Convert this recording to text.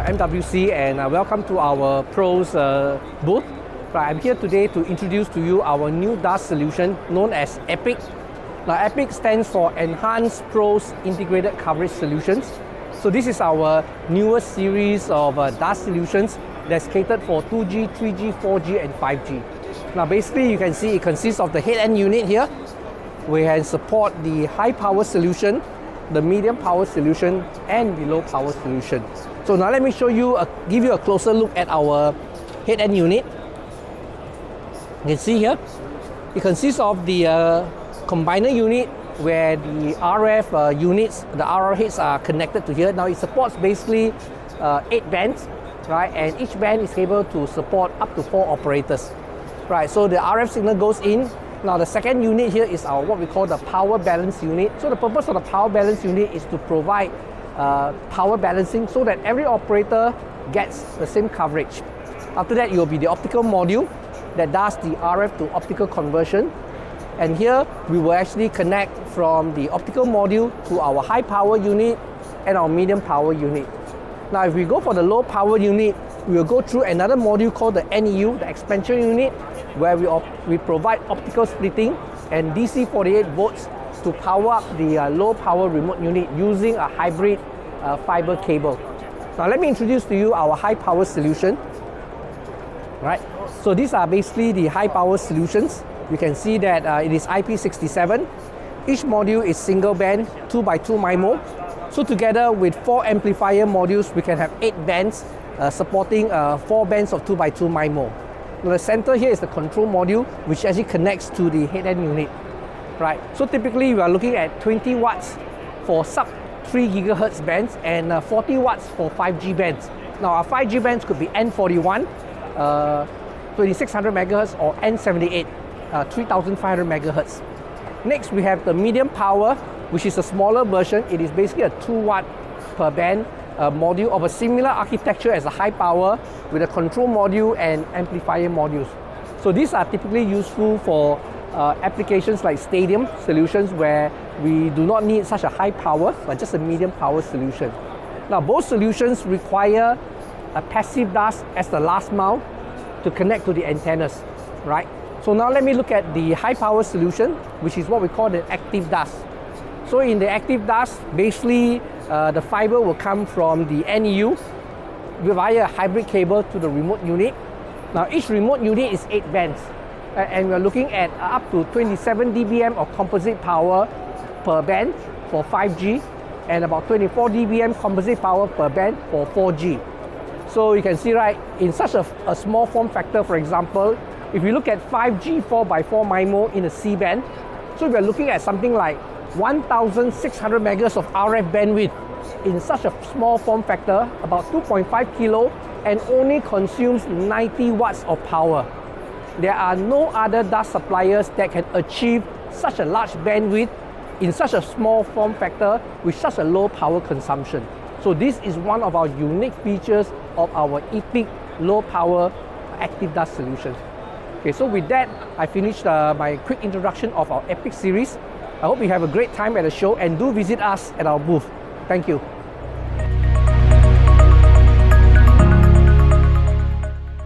MWC and welcome to our Pros booth. I'm here today to introduce to you our new dust solution known as EPIC. Now EPIC stands for Enhanced Pros Integrated Coverage Solutions. So this is our newest series of dust solutions that's catered for 2G, 3G, 4G and 5G. Now basically you can see it consists of the head-end unit here. We can support the high power solution, the medium power solution and the low power solution. So now let me show you, give you a closer look at our head-end unit. You can see here, it consists of the combiner unit where the RF units, the RF heads are connected to here. Now it supports basically 8 bands, right? And each band is able to support up to 4 operators, right? So the RF signal goes in. Now the second unit here is our what we call the power balance unit. So the purpose of the power balance unit is to provide power balancing so that every operator gets the same coverage. After that, it will be the optical module that does the RF to optical conversion. And here we will actually connect from the optical module to our high power unit and our medium power unit. Now if we go for the low power unit, we will go through another module called the NEU, the expansion unit, where we provide optical splitting and DC 48 volts to power up the low power remote unit using a hybrid fiber cable. Now let me introduce to you our high power solution. Right, so these are basically the high power solutions. You can see that it is IP67. Each module is single band 2x2 MIMO. So together with 4 amplifier modules, we can have 8 bands supporting 4 bands of 2x2 MIMO. Now the center here is the control module, which actually connects to the head-end unit. Right, so typically we are looking at 20 watts for sub 3 GHz bands and 40 watts for 5G bands. Now our 5G bands could be N41, 2600 MHz or N78, 3500 MHz. Next we have the medium power, which is a smaller version. It is basically a 2 watt per band module of a similar architecture as a high power with a control module and amplifier modules. So these are typically useful for applications like stadium solutions where we do not need such a high power but just a medium power solution. Now both solutions require a passive dust as the last mile to connect to the antennas, right? So now let me look at the high power solution, which is what we call the active dust. So in the active dust, basically the fiber will come from the NEU via a hybrid cable to the remote unit. Now each remote unit is 8 bands and we're looking at up to 27 dBm of composite power per band for 5G and about 24 dBm composite power per band for 4G. So you can see, right, in such a small form factor, for example, if you look at 5G 4x4 MIMO in a C band, so we're looking at something like 1600 megahertz of RF bandwidth in such a small form factor, about 2.5 kilo, and only consumes 90 watts of power. There are no other dust suppliers that can achieve such a large bandwidth in such a small form factor with such a low power consumption. So this is one of our unique features of our EPIC low power active dust solution. Okay, so with that, I finished my quick introduction of our EPIC series. I hope you have a great time at the show and do visit us at our booth. Thank you.